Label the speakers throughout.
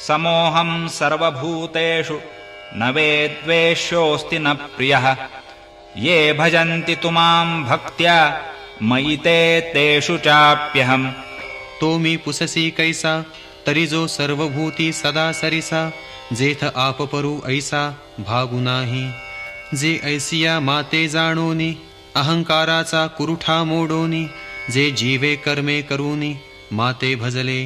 Speaker 1: समोहं सर्वभूतेषु न वेद्वेष्योऽस्ति न प्रियः ये भजन्ति तु मां भक्त्या मयि ते तेषु चाप्यहम्.
Speaker 2: तो मी पुससी कैसा तरी जो सर्वभूती सदा सरिसा जेथ आपपरू ऐसा भागू नाही. जे ऐसिया माते जाणोनी अहंकाराचा कुरुठा मोडोनी जे जीवे कर्मे करूनी माते भजले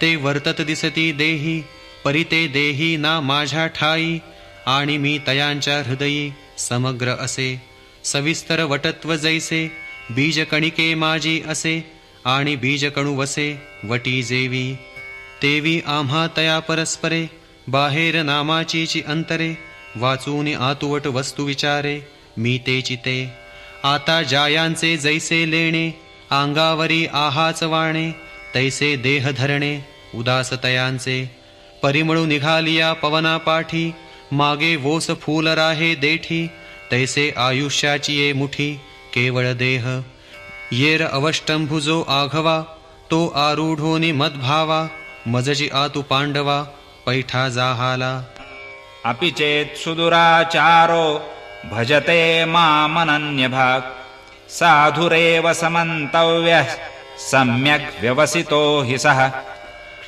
Speaker 2: ते वर्तत दिसती देही परिते देही ना माझ्या ठाई आणि मी तयांच्या हृदयी समग्र असे. सविस्तर वटत्व जैसे बीजकणिके माझी असे आणि बीजकणू वसे वटी जेवी तेवी आम्हा तया परस्परे बाहेर नामाचीची अंतरे वाचून आतुवट वस्तू विचारे मी ते चिते. आता जायांचे जैसे लेणे अंगावरी आहाच वाणे तैसे देह धरणे उदास तयांचे परिमळू निघालिया पवना पाठी मागे वोस फूल राहे देठी तैसे आयुष्याची ये मुठी केवळ देह. येर अवष्टंभुजो आघवा तो आरूढोनी मद्भावा मजजी आतु पांडवा पैठा जाहाला.
Speaker 1: अपि चेत् सुदुराचारो भजते मामनन्यभाक् साधुरेव समन्तव्यः सम्यक् व्यवसितो हि सः.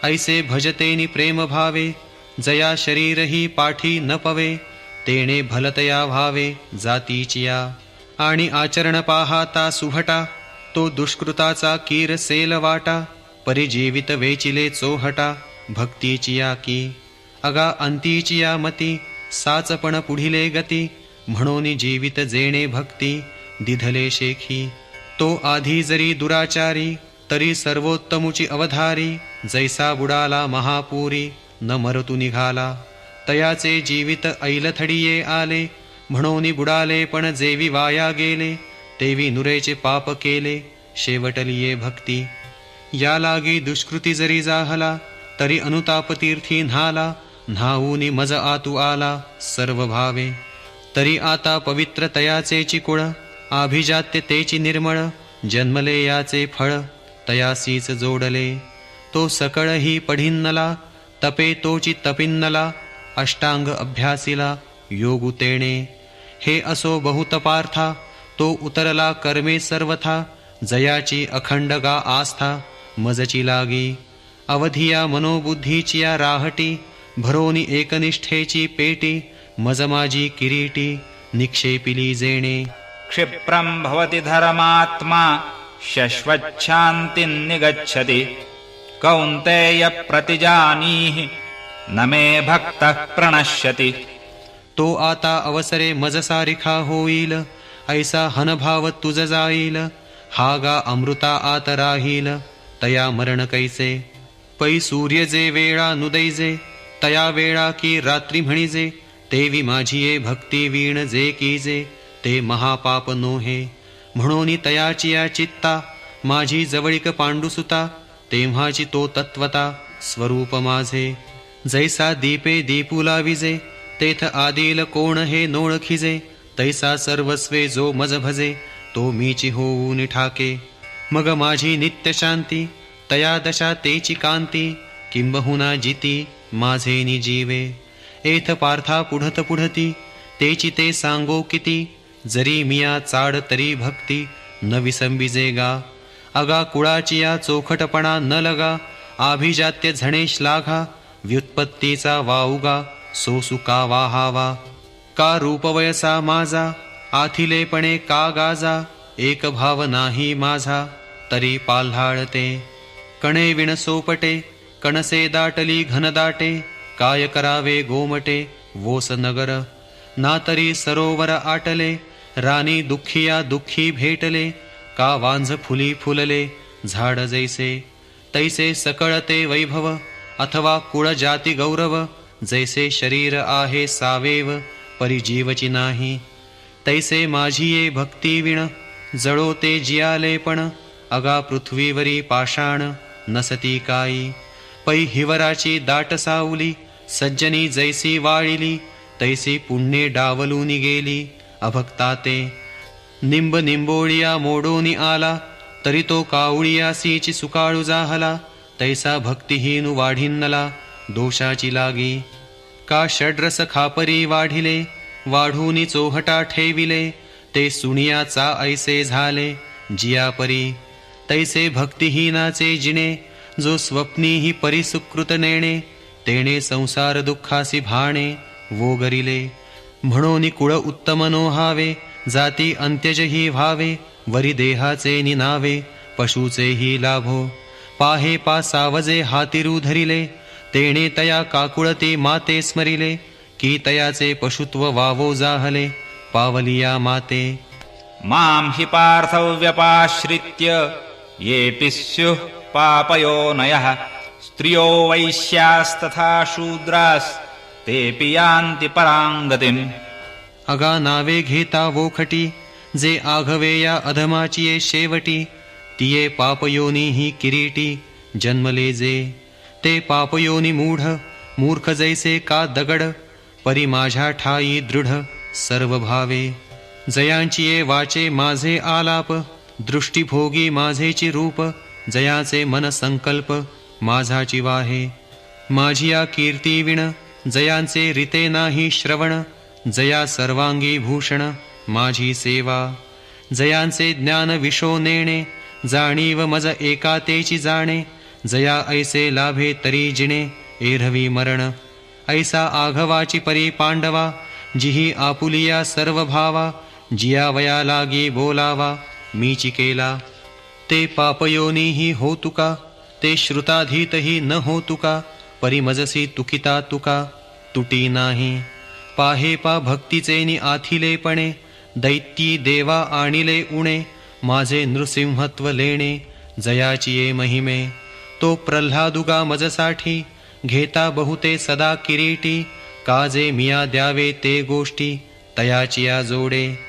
Speaker 2: ऐसे भजतेनी प्रेम भावे जया शरीर ही पाठी न पवे तेणे भलतया भावे जातीचिया आणि आचरण पाहाता सुभटा तो दुष्कृताचा कीर सेल वाटा परिजीवित वेचिले चोहटा भक्तीचिया की. अगा अंतीचिया मती साचपण पुढिले गती म्हणून जीवित जेणे भक्ती दिधले शेखी. तो आधी जरी दुराचारी तरी सर्वोत्तमुची अवधारी जैसा बुडाला महापुरी न मरतु निघाला तयाचे जीवित ऐलथडिये आले म्हणून बुडाले पण जेवी वाया गेले तेवी नुरेचे पाप केले शेवटलिये भक्ती. या लागी दुष्कृती जरी जाहला तरी अनुताप तीर्थी न्हाला न्हाऊनी मज आतु आला सर्व भावे तरी आता पवित्र तयाचे चिकुळ अभिजात्य तेची निर्मळ जन्मले याचे फळ तयासीच जोडले. तो सकळ ही पढिन्नला तपे तोची तपिन्नला अष्टांग अभ्यासिला योगु तेणे हे असो बहुत पार्था तो उतरला कर्मे सर्वथा जयाची अखंड गा आस्था मजची लागी. अवधिया मनोबुद्धीचिया राहटी भरोनी एकनिष्ठेची पेटी मज माझी किरीटी निक्षेपिली जेणे.
Speaker 1: क्षिप्रं भवति धर्मात्मा शश्वच्छान्तिं निगच्छति कौन्तेय प्रतिजानीहि न मे भक्तः प्रणश्यति.
Speaker 2: तो आता अवसरे मजसारिखा होईल ऐसा हनभाव तुझ जाईल हागा अमृता आत राहील तया मरण कैसे. पै सूर्य जे वेळा नुदैजे तया वेळा की रात्री म्हणिजे तेवी माझिये भक्ती वीण जे कीजे ते महापाप नोहे. म्हणून तयाचिया चित्ता माझी जवळिक पांडुसुता तेव्हाची तो तत्वता स्वरूप माझे. जैसा दीपे दीपुला विजे तेथ आदिल कोण हे नोळखिजे तैसा सर्वस्वे जो मज भजे तो मीची होऊन ठाके. मग माझी नित्य शांती तया दशा तेची कांती किंबहुना जिती माझे निजीवे. एथ पार्था पुढत पुढती तेची ते सांगो किती जरी मिया चाड तरी भक्ती न विसंबिजे गा. अगा कुळाचिया चोखटपणा न लगा आभिजात्य झणेश लाघा व्युत्पत्तीचा वाउगा सोसुका वाहावा. का रूपवयसा माझा आथिलेपणे का गाजा एक भाव नाही माझा तरी पाल्हाळते. कणे विण सोपटे कणसे दाटली घनदाटे काय करावे गोमटे वोस नगर ना तरी सरोवर आटले राणी दुःखिया दुःखी भेटले का वांझ फुली फुलले झाड जैसे तैसे सकळते वैभव अथवा कुळ जाती गौरव जैसे शरीर आहे सावेव परिजीवची नाही तैसे माझिये भक्ती विण जळोते जियाले पण अगा पृथ्वीवरी पाषाण नसती काई. पै हिवराची दाट सावली सज्जनी जैसी वाळिली तैसी पुण्ये डावलूनी गेली अभक्ताते. निंब निंबोळिया मोडोनी आला तरी तो कावळियासीची सुकाळू जाहला तैसा भक्तिहीनु वाढिन्नला दोषाची लागी. का षड्रस खापरी वाढिले, वाढूनी चोहटा ठेविले, ते सुनियाचा ऐसे झाले जिया परी. तैसे भक्तिहीनाचे जिणे, जो स्वप्नीही परिसुकृत नेणे, तेणे संसार दुःखासी भाणे वोगरिले. म्हणून कुळ उत्तम नोहावे, जाती अंत्यजही व्हावे, वरी देहाचे निनावे, पशुचेही लाभो. पाहे पा सावजे हातिरू धरिले, तेणे तया काकुळते माते स्मरिले, की तयाचे पशुत्व वावो जाहले, पावलिया माते.
Speaker 1: मां हि पार्थौ व्यपाश्रित्य येऽपि स्युः पापयोनयः, स्त्रियो वैश्यास्तथा शूद्रास्तेऽपि यान्ति परां गतिम्.
Speaker 2: अगा नावे घेता वोखटी, जे आघवे या अधमाची ये शेवटी, तिये पापयोनी किरीटी जन्मले जे. ते पापयोनी मूढ, मूर्ख जैसे का दगड, परी माझ्या ठाई दृढ सर्व भावे. जयांची ये वाचे माझे आलाप, दृष्टीभोगी माझेची रूप, जयाचे मन संकल्प माझाची वाहे. माझी या कीर्ती विण, जयांचे रीते नाही श्रवण, जया सर्वांगी भूषण माझी सेवा. जयांचे ज्ञान विशो नेणे, जाणीव मज एका तेची जाणे, जया ऐसे लाभे तरी जिणे एरवी मरण. ऐसा आघवाची परी पांडवा, जिही आपुलिया सर्व भावा, जिया वया लागी बोलावा मीची केला. ते पापयोनीही हो तुका, ते श्रुताधीतही न हो तुका, परी मजसी तुकिता तुका तुटी नाही. पाहे पा भक्तीचेनी आथिलेपणे, दैत्yi देवा आणिले उणे, माझे नृसिंहत्व लेणे जयाची ये महिमे. तो प्रल्हादुगा मजसाठी, घेता बहुते सदा किरीटी, काजे मिया द्यावे ते गोष्टी तयाची या जोडे.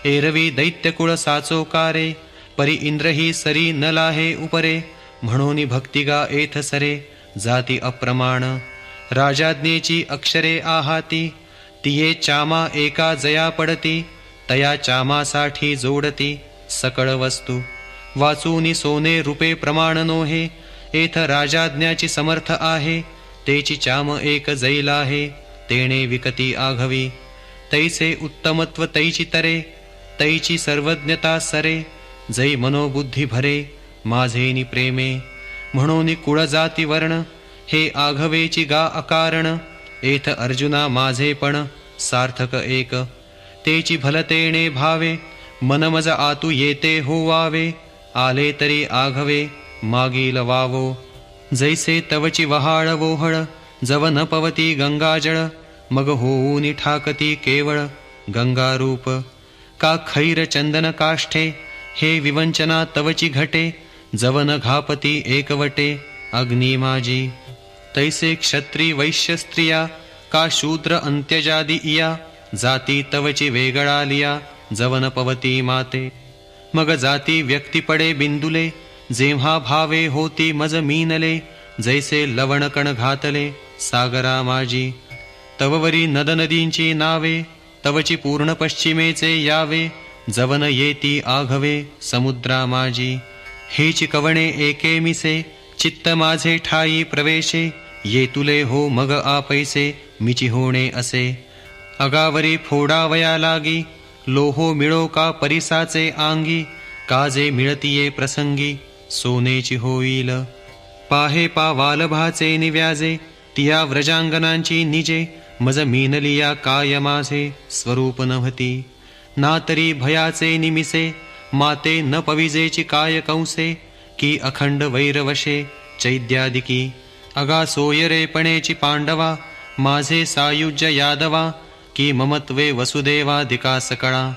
Speaker 2: एरवी दैत्यकुळ साचोकारे, परी इंद्रही सरी न लाहे उपरे, म्हणून भक्तिगा एथ सरे जाती अप्रमाण. राजाज्ञेची अक्षरे आहाती, तिये चामा एका जया पडती, तया चामासाठी जोडती सकळ वस्तू. वाचूनी सोने रुपे प्रमाण नोहे, एथ राजाज्ञाची समर्थ आहे, तेची चाम एक जैल आहे, तेणे विकती आघवी. तैसे उत्तमत्व तैची तरे, तैची सर्वज्ञता सरे, जै मनोबुद्धी भरे माझेनी प्रेमे. म्हणून कुळ जाती वर्ण, हे आघवेची गा अकारण, एथ अर्जुना माझे पण सार्थक एक. तेची भलतेणे भावे, मनमज आतु येते होवावे, आले तरी आघवे मागील वावो. जैसे तवची वहाळ वोहळ, जव न पवती गंगाजळ, मग होऊनी ठाकती केवळ गंगारूप. का खैर चंदन काष्ठे, हे विवंचना तवची घटे, जव न घापती एकवटे अग्नी माझी. तैसे क्षत्री वैश्य स्त्रिया, का शूद्र अंत्यजादी इया, जाती तवची वेगळा लिया, जव न पवती माते. मग जाती व्यक्ती पडे बिंदुले, जेव्हा भावे होती मज मीनले, जैसे लवणकण घातले सागरा माझी. तववरी नद नदींची नावे, तवची पूर्ण पश्चिमेचे यावे, जवन येती आघवे समुद्रा माझी. हेची कवणे एके मिसे, चित्त माझे ठाई प्रवेशे, ये तुले हो मग आपैसे मिची होणे असे. अगावरी फोडावया लागी, लोहो मिळो का परिसाचे आंगी, काजे मिळतीये प्रसंगी सोनेची होईल. पाहे पा वालभाचे निव्याजे, तिया व्रजांगनांची निजे, मज मीनलिया काय माझे स्वरूप नव्हती. ना तरी भयाचे निमिसे, माते न पविजेची काय कंसे, की अखंड वैरवशे चैद्यादिकी. अगा सोयरेपणेची पांडवा, माझे सायुज्य यादवा, की ममत्वे वसुदेवादिका सकळा.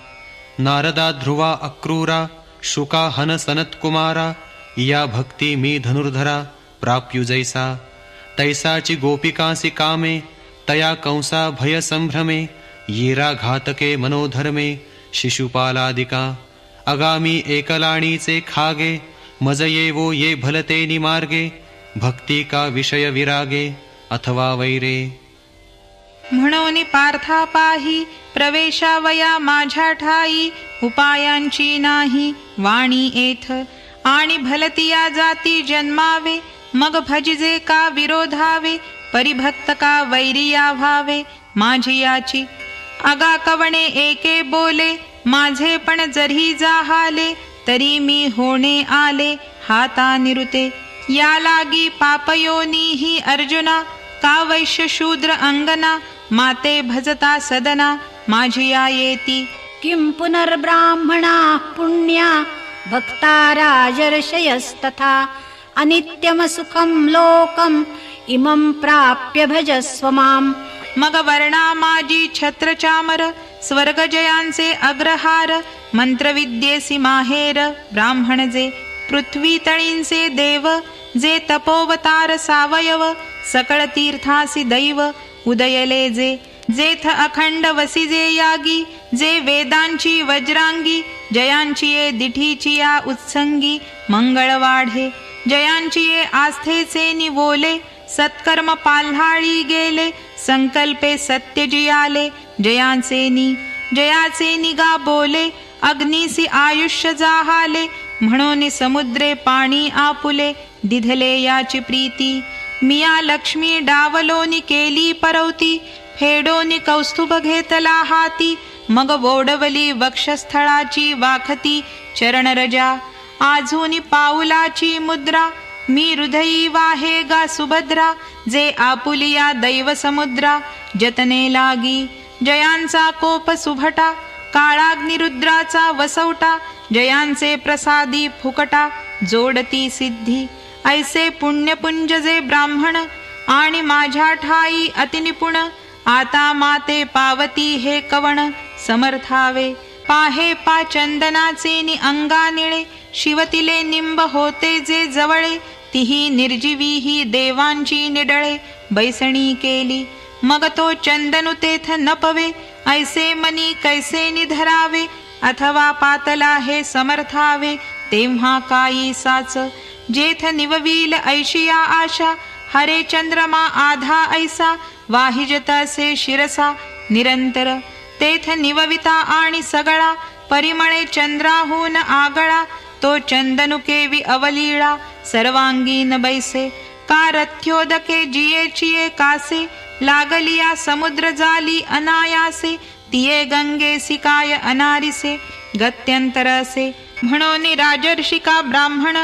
Speaker 2: नारदा ध्रुवा अक्रूरा, शुका हन सनत्कुमारा, या भक्ती मी धनुर्धरा प्राप्यु जैसा. तैसाची गोपिकासी कामे, तया कंसा भय संभ्रमे, येरा घातके मनोधर्मे शिशुपालादिका. अगामी एकलाणीचे खागे, मज येवो ये भलते निमार्गे, भक्ती का विषय विरागे अथवा वैरे.
Speaker 3: म्हणून पार्था पाही, प्रवेशावया माझ्या ठाई, उपायांची नाही वाणी एथ. आणि भलतिया जाती जन्मावे, मग भजिजे का विरोधावे, परिभक्त का वैरिया व्हावे माझी याची. अगा कवणे एके बोले माझे पण जरी जाहाले तरी मी होणे आले हाता निरुते. या लागी पापयोनीही अर्जुना का वैश्य शूद्र अंगना माते भजता सदना माझी या येती.
Speaker 4: किं पुनर्ब्राह्मणा पुण्या भक्ता राजर्षयस्तथा अनित्यमसुखं लोकम् इमं प्राप्य भजस्व माम्.
Speaker 3: मग वर्णा माझी छत्र चामर स्वर्ग जयांचे अग्रहार मंत्रविद्येसी माहेर ब्राह्मण जे पृथ्वी तळींचे देव जे तपोवतार सावयव सकळ तीर्थासी दैव उदयले जे जेथ अखंड वसिजे यागी जे वेदांची वज्रांगी जयांची ये दिठीची या उत्संगी मंगळ वाढे जयांची ये आस्थेचे निवोले सत्कर्म पाल्हाळी गेले संकल्पे सत्य जियाले जयाचे निगा बोले अग्निसी आयुष्य जाहाले म्हणून समुद्रे पाणी आपुले दिधले याची प्रीती. मिया लक्ष्मी डावलोनी केली परवती फेडोनी कौस्तुभ घेतला हाती मग वोडवली वक्षस्थळाची वाखती चरण रजा आझुनी पाऊलाची मुद्रा मी हृदयी वाहे गा सुभद्रा जे आपुलिया दैव समुद्रा जतने लागी जयांचा कोप सुभटा काळाग्निरुद्राचा वसवटा जयांचे प्रसादी फुकटा जोडती सिद्धी ऐसे पुण्यपुंज जे ब्राह्मण आणि माझ्या ठाई अतिनिपुण आता माते पावती हे कवण समर्थावे पाहे पा चंदनाचे नि अंगा निळे शिवतिले निंब होते जे जवळे तिही निर्जीवी ही देवांची निडळे बैसणी केली मग तो चंदनु तेथ नपवे ऐसे मनी कैसे निधरावे अथवा पातला हे समर्थावे तेव्हा काई साच जेथ निववील ऐशिया आशा हरे चंद्रमा आधा ऐसा वाहिजत असे शिरसा निरंतर तेथ निवविता आणि सगळा परिमळे चंद्राहून आगळा तो चंदनुकेवी अवलीळा सर्वांगीन बैसे का रथ्योदके जियेचिये कासे लागलिया समुद्र जाली अनायासे तिये गंगे सिकाय अनारिसे गत्यंतर असे म्हणून राजर्षिका ब्राह्मण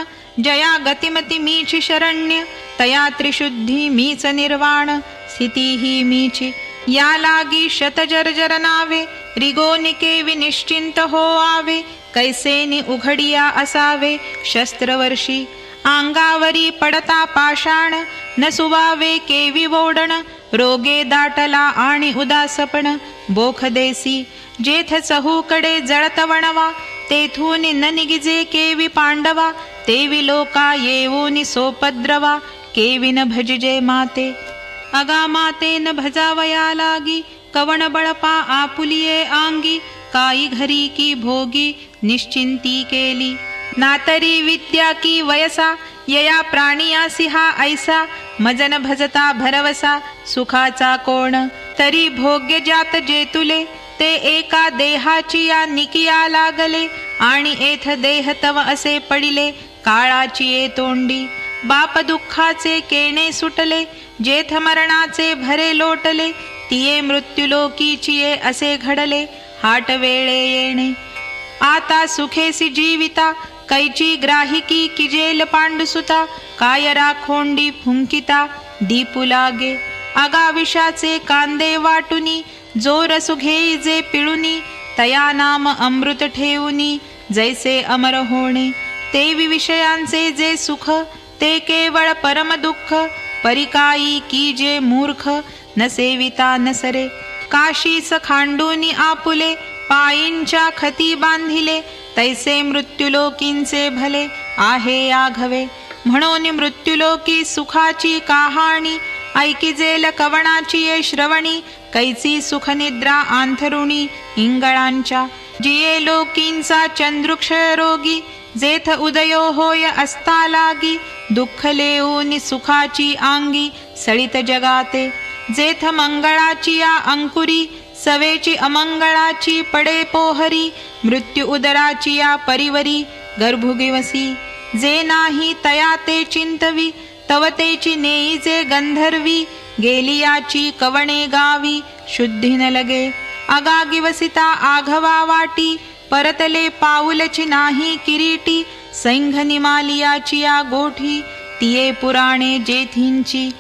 Speaker 3: जया गतिमती मीची शरण्य तया त्रिशुद्धी मीच निर्वाण स्थिती ही मीची या लागी शतजर्जर नावे रिगोनिके विनिश्चिंत हो आवे कैसेनी उघडिया असावे शस्त्रवर्षी अंगावरी पडता पाषाण न सुवावे केवी वोडण रोगे दाटला आणि उदासपण बोख देसी जेथ चहूकडे जळत वणवा तेथून न निगिजे केवी पांडवा तेवी लोका येऊनी सोपद्रवा केवी न भजिजे माते अगा माते न भजावया लागी कवण बळपा आपुलिये आंगी काई घरी की भोगी निश्चिंती केली नातरी विद्या की वयसा यया प्राणिया सिहा ऐसा मजन भजता भरवसा सुखाचा कोण तरी भोग्य जात जेतुले ते एका देहाची या निकिया लागले आणि एथ देह तव असे पडिले काळाची ये तोंडी बाप दुःखाचे केणे सुटले जेथ मरणाचे भरे लोटले तिये मृत्युलोकीची ये असे घडले हाट वेळे येणे आता सुखेसी जीविता कैची ग्राहिकी किजेल पांडुसुता काय राखोंडी फुंकिता दीपू लागे आगा विषाचे कांदे वाटुनी जोर सुघेई जे पिळुनी तया नाम अमृत ठेवुनी जैसे अमर होणे तेवी विषयांचे जे सुख ते केवळ परम दुःख परिकाई की जे मूर्ख न सेविता न सरे काशीस खांडूनी आपुले पायींच्या खती बांधिले तैसे मृत्युलोकींचे भले आहे आघवे म्हणून मृत्युलोकी सुखाची कहाणी ऐकिजेल कवणाची ये श्रवणी कैची सुखनिद्रा आंथरुणी इंगळांच्या जिये लोकींचा चंद्रुक्ष रोगी जेथ उदयो होय असता लागी दुःख लेऊनी सुखाची आंगी सळित जगाते जेथ मंगळाची या अंकुरी सवेची अमंगळाची पडे पोहरी मृत्यू उदराची या परिवरी गर्भुगिवसी जे नाही तया ते चिंतवी तव तेची नेई जे गंधर्वी गेली याची कवणे गावी शुद्धी न लगे. अगागी वसिता आघवा वाटी परतले पाऊलची नाही किरीटी. सैंघ निमालियाची या गोठी तिये पुराणे जेथींची.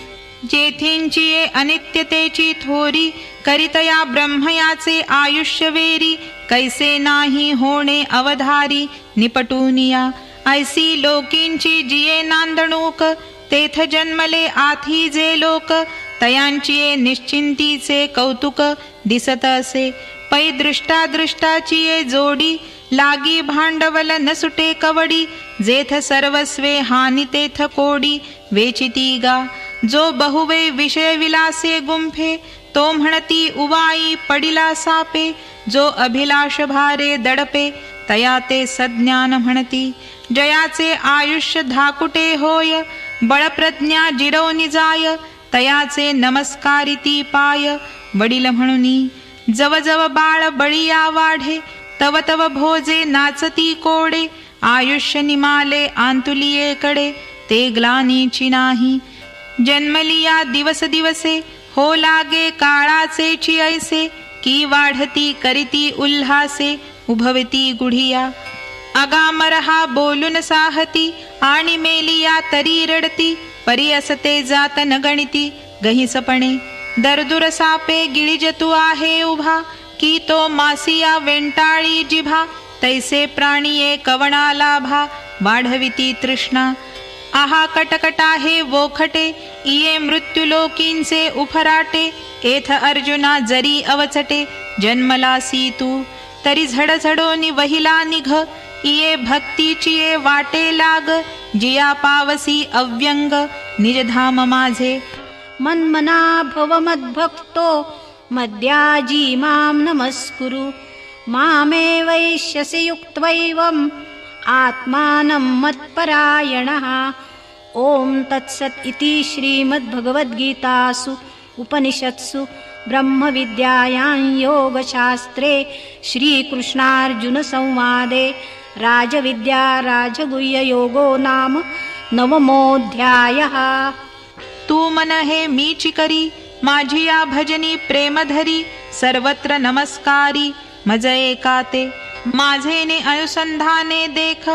Speaker 3: जेथींची ये अनित्यतेची थोरी करितया ब्रह्मयाचे आयुष्य वेरी. कैसे नाही होणे अवधारी निपटूनिया. ऐसी लोकींची जिये नांदणूक तेथ जन्मले आधी जे लोक. तयांची ये निश्चिंतीचे कौतुक दिसत असे. पै दृष्टा दृष्टाची ये जोडी लागी भांडवल न सुटे कवडी. जेथ सर्वस्वे हानी तेथ कोडी वेचिती गा. जो बहुवे विषय विलासे गुंफे तो म्हणती उवाई पडिला सापे. जो अभिलाष भारे दडपे तया ते सज्ञान म्हणती. जयाचे आयुष्य धाकुटे होय बळप्रज्ञा जिरवनी जाय. तयाचे नमस्कारिती पाय वडील म्हणूनी. जव जव बाळ बळिया वाढे तव तव भोजे नाचती कोडे. आयुष्य निमाले आंतुलियेकडे ते ग्लानीची नाही. जन्मलिया दिवस दिवसे हो लागे काळाचे ऐसे. की वाढती करीती उल्हासे उभवती गुढिया. अगामरहा बोलून साहती आणि मेलिया तरी रडती. परी असते जात न गणिती गहिसपणे. दरदुर सापे गिळिजतू आहे उभा की तो मासिया वेंटाळी जिभा. तैसे प्राणीये कवणा लाभा वाढविती तृष्णा. आहा कटकटा हे वोखटे इये मृत्युलोकींचे उफराटे. एथ अर्जुना जरी अवचटे जन्मलासी तू तरी झडझडोनी वहिला निघ. इये भक्तीची ये वाटे लाग जिया पावसी अव्यंग निजधाम माझे.
Speaker 4: मन्मना भव मद्भक्तो मद्याजी मां नमस्कुरु. मामे वैश्यसि युक्त्वैवम् आत्मानं मत्परायणः. ओम तत्सत् इति श्रीमद्भगवद्गीतासु उपनिषत्सु ब्रह्मविद्यायां योगशास्त्रे श्रीकृष्णार्जुनसंवादे राजविद्या राजगुह्ययोगो नाम 9मोऽध्यायः.
Speaker 3: तू मन हे मीची करी माझी या भजनी प्रेमधरी. सर्वत्र नमस्कारी मज एकाते. माझे ने अनुसंधाने देख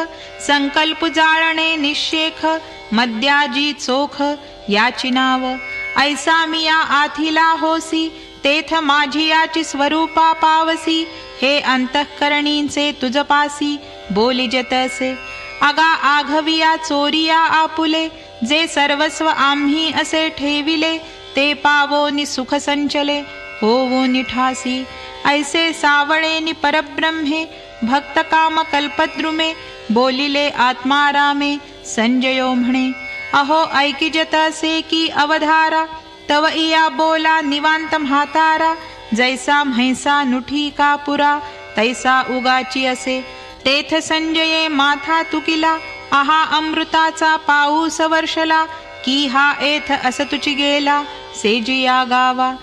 Speaker 3: संकल्प जाळणे निशेख. मद्याजी चोख याची नाव ऐसा मी या आथिला होसी. तेथ माझी याची स्वरूपा पावसी. हे अंतःकरणींचे तुझपासी बोली जतसे. अगा आघविया चोरिया आपुले जे सर्वस्व आम्ही असे ठेविले. ते पावोनी सुख संचले होवो निठासी. ऐसे सावळेनी परब्रह्मे भक्त काम कल्पद्रुमे. बोलिले आत्मारामे संजयो म्हणे. अहो ऐकिजत असे की अवधारा तव इया बोला निवांत म्हातारा. जैसा म्हैसा नुठी कापुरा तैसा उगाची असे. तेथ संजये माथा तुकिला. आहा अमृताचा पाऊस वर्षला. की हा एथ असतुची गेला सेजिया गावा.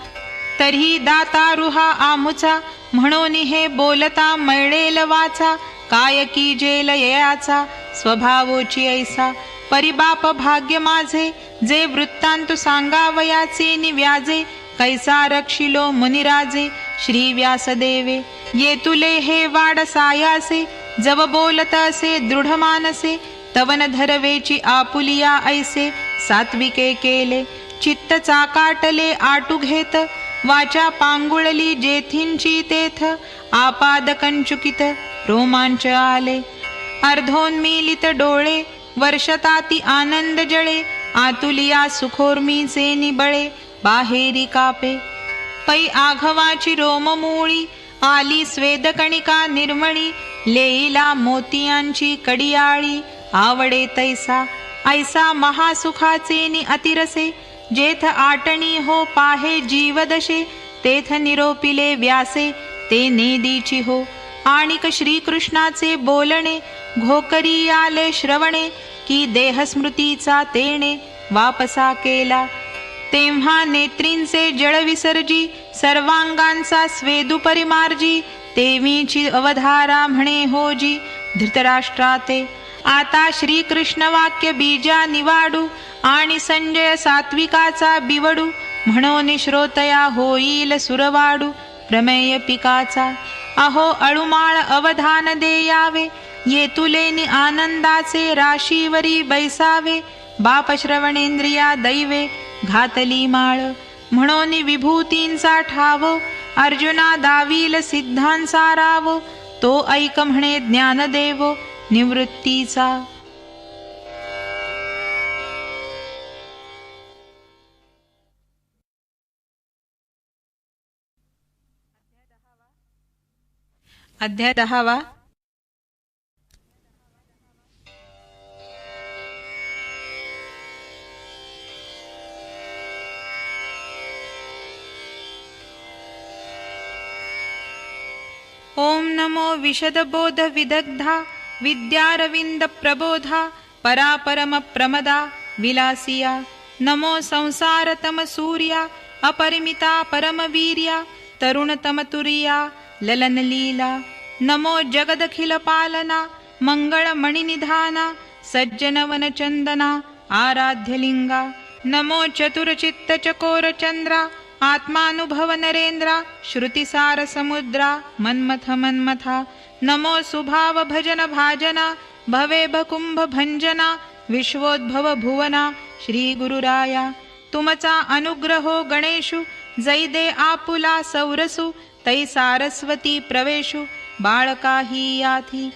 Speaker 3: तरी दातारुहा आमुचा म्हणून हे बोलता मळेल वाचा. काय की जेल ययाचा स्वभावोची ऐसा. परिबाप भाग्य माझे जे वृत्तांत सांगावयाचे निव्याजे. कैसा रक्षिलो मुनिराजे श्री व्यासदेवे. ये तुले हे वाड सायासे जव बोलत असे दृढ मानसे. तवन धरवेची आपुलिया ऐसे सात्विके केले. चित्त चाकाटले आटू घेत वाचा पांगुळली जेथींची तेथ. आपाद कंचुकित रोमांच आले. अर्धोन्मीलित डोळे वर्षताती आनंद जळे. आतुलिया सुखोर्मीचे निबळे बाहेरी कापे. पै आघवाची रोममूळी आली स्वेदकणिका निर्मळी. लेईला मोतियांची कडियाळी आवडे तैसा. ऐसा महासुखाचे नि अतिरसे. जेथ आटणी हो पाहे जीवदशे. तेथ निरोपिले व्यासे ते नेदीची हो. आणिक श्रीकृष्णाचे बोलणे घोकरी आले श्रवणे. की देहस्मृतीचा तेणे वापसा केला. तेव्हा नेत्रींचे जळ विसर्जी सर्वांगांचा स्वेदू परिमार्जी. तेवीची अवधारा म्हणे होजी धृतराष्ट्राते. आता श्रीकृष्ण वाक्य बीजा निवाडू आणि संजय सात्विकाचा बिवडू. म्हणून श्रोतया होईल सुरवाडू प्रमेय पिकाचा. अहो अळुमाळ अवधान देयावे, येतुलेनी आनंदाचे राशीवरी बैसावे. बाप श्रवणेंद्रिया दैवे घातली माळ, म्हणून विभूतींचा ठाव अर्जुना दावील सिद्धांचा राव. तो ऐक म्हणे ज्ञानदेव निवृत्तीचा. अध्याय 10. ओम नमो विशदबोध विदग्धा विद्यारविंद प्रबोधा परापरम प्रमदा विलासिया. नमो संसारतम सूर्या अपरिमिता परमवीर्या तरुणतम तुर्या ललन लीला. नमो जगदखिल पालना मंगळ मणिनिधाना सज्जन वनचंदना आराध्यलिंगा. नमो चतुरचित्त चकोर चंद्रा आत्मानुभव नरेंद्रा श्रुतिसार समुद्रा मन्मथ मन्मथा. नमो सुभाव भजन भाजना भवे भकुंभ भंजना विश्वोद्भव भुवना श्री गुरुराया. तुमचा अनुग्रहो गणेशु जै दे आपुला सौरसु तै सारस्वती प्रवेशु बाळकाही याथी.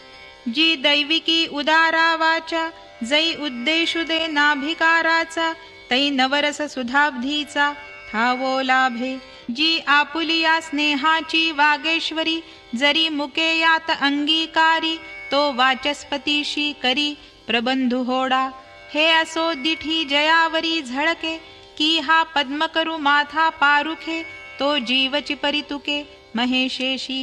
Speaker 3: जी दैविकी उदारा वाचा जै उद्देशु दे नाभिकाराचा तै नवरस सुधाब्धीचा ठावो लाभे. जी आपुलिया स्नेहाची वागेश्वरी जरी मुके यात अंगीकारी तो वाचस्पतीशी करी प्रबंधु होडा. हे असो दिठी जयावरी झळके की हा पद्मकरू माथा पारुखे तो जीवची परितुके महेशेशी.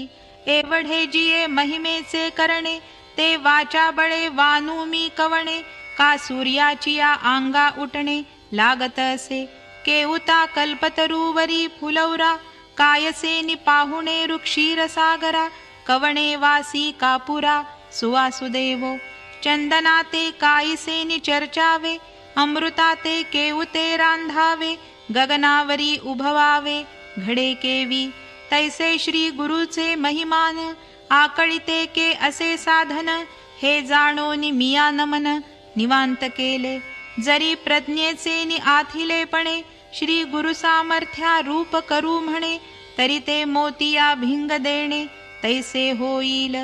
Speaker 3: एवढे जिये महिमेचे करणे ते वाचा बळे वानुमी कवणे का सूर्याची या आंगा उठणे लागत असे. केउता कल्पतरुवरी फुलवरा कायसेनी पाहुणे रुक्षीरसागरा कवणे वासी कापुरा सुवासुदेवो. चंदना ते कायसेनी चर्चावे अमृता ते केउते रांधावे गगनावरी उभवावे घडे केवी. तैसे श्री गुरुचे महिमान आकळिते के असे साधन हे जाणोनी मिया नमन निवांत केले. जरी प्रज्ञेचे नि आथिलेपणे श्री गुरु सामर्थ्या रूप करू म्हणे तरी ते मोतिया भिंग देणे तैसे होईल.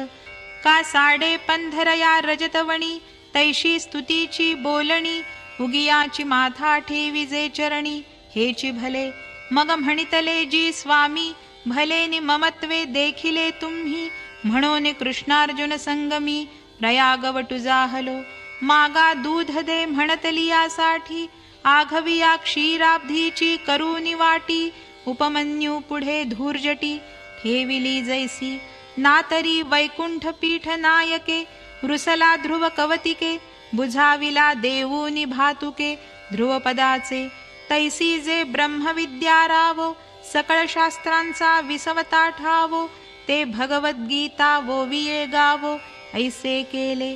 Speaker 3: का साडे पंधरया रजतवणी तैशी स्तुतीची बोलणी उगियाची माथा ठेवी जे चरणी हेची भले. मग म्हणितले जी स्वामी भले नि ममत्वे देखिले तुम्ही म्हणून कृष्णार्जुन संगमी प्रयागवटु जाहलो. मागा दूध दे म्हणतली यासाठी आघविया क्षीराब्धीची करूनी वाटी. उपमन्यू पुढे धूर्जटी ठेविली जैसी ना तरी वैकुंठ पीठ नायके. रुसला ध्रुव कवतिके बुझाविला देवूनी भातुके ध्रुवपदाचे. तैसी जे ब्रह्मविद्या रावो सकळ शास्त्रांचा विसवता ठावो. ते भगवद्गीता वोविये गावो ऐसे केले.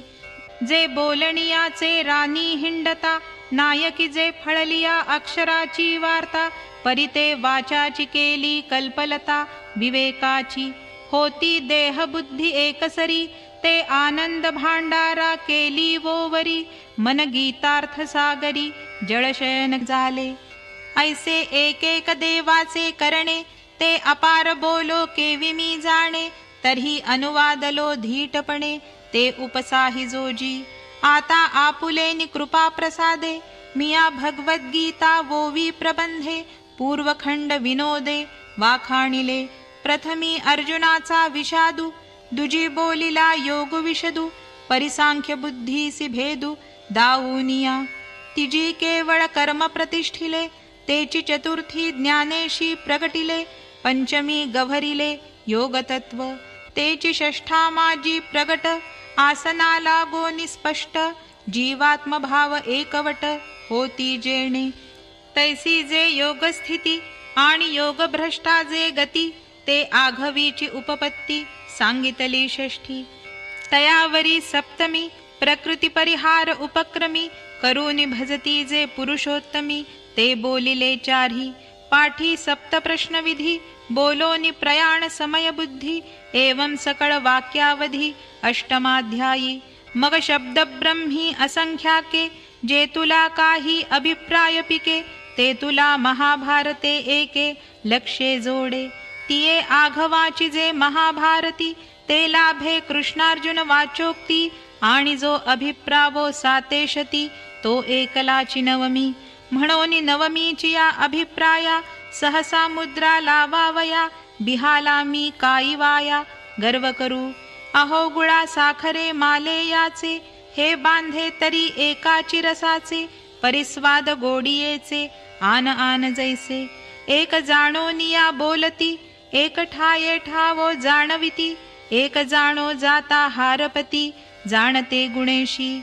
Speaker 3: जे बोलणियाचे राणी हिंडता नायकी जे फळलिया अक्षराची वार्ता. परिते वाचाची केली कल्पलता विवेकाची. होती देह बुद्धी एकसरी ते आनंद भांडारा केली वोवरी. मन गीतार्थ सागरी जळशयन झाले. ऐसे एक एक देवाचे करणे ते अपार बोलो केवी मी जाणे. तरी अनुवादलो धीटपणे ते उपसाही जोजी. आता आपुलेनी कृपा प्रसादे मिया भगवद्गीता वोवी प्रबंधे. पूर्वखंड विनोदे वाखाणिले. प्रथमी अर्जुनाचा विषादू दुजी बोलिला योग विशदू. परिसांख्य बुद्धीसी भेदू दाऊनिया. तिजी केवळ कर्म प्रतिष्ठिले तेची चतुर्थी ज्ञानेशी प्रगटिले. पंचमी गभरिले योगतत्व तेची षष्ठा माझी प्रगट. आसना लागो निस्पष्ट जीवात्मभाव एकवट होती जेणे. तैसी जे योगस्थिती आणि योगभ्रष्टा जे गती ते आघवीची उपपत्ती सांगितली षष्ठी. तयावरी सप्तमी प्रकृती परिहार उपक्रमी करूनी भजती जे पुरुषोत्तमी ते बोलिले चारी. पाठी सप्त प्रश्न विधी बोलोनी प्रयाण समय बुद्धी एवं सकळ वाक्यावधी अष्टमाध्यायी मग शब्द ब्रह्मी असंख्याके जे तुला काही अभिप्राय पिके ते तुला महाभारते एके लक्षे जोडे तिये आघवाची जे महाभारती ते लाभे कृष्णार्जुन वाचोक्ती आणि जो अभिप्रावो सातेशती तो एकलाची नवमी म्हणोनी नवमीची या अभिप्राया सहसा मुद्रा लावावया बिहाला मी काही वाया गर्व करू अहो गुळा साखरे माले याचे हे बांधे तरी एकाची रसाचे परिस्वाद गोडियेचे आन आन जैसे एक जाणोनिया बोलती एक ठाये ठावो जाणविती एक जाणो जाता हारपती जाणते गुणेशी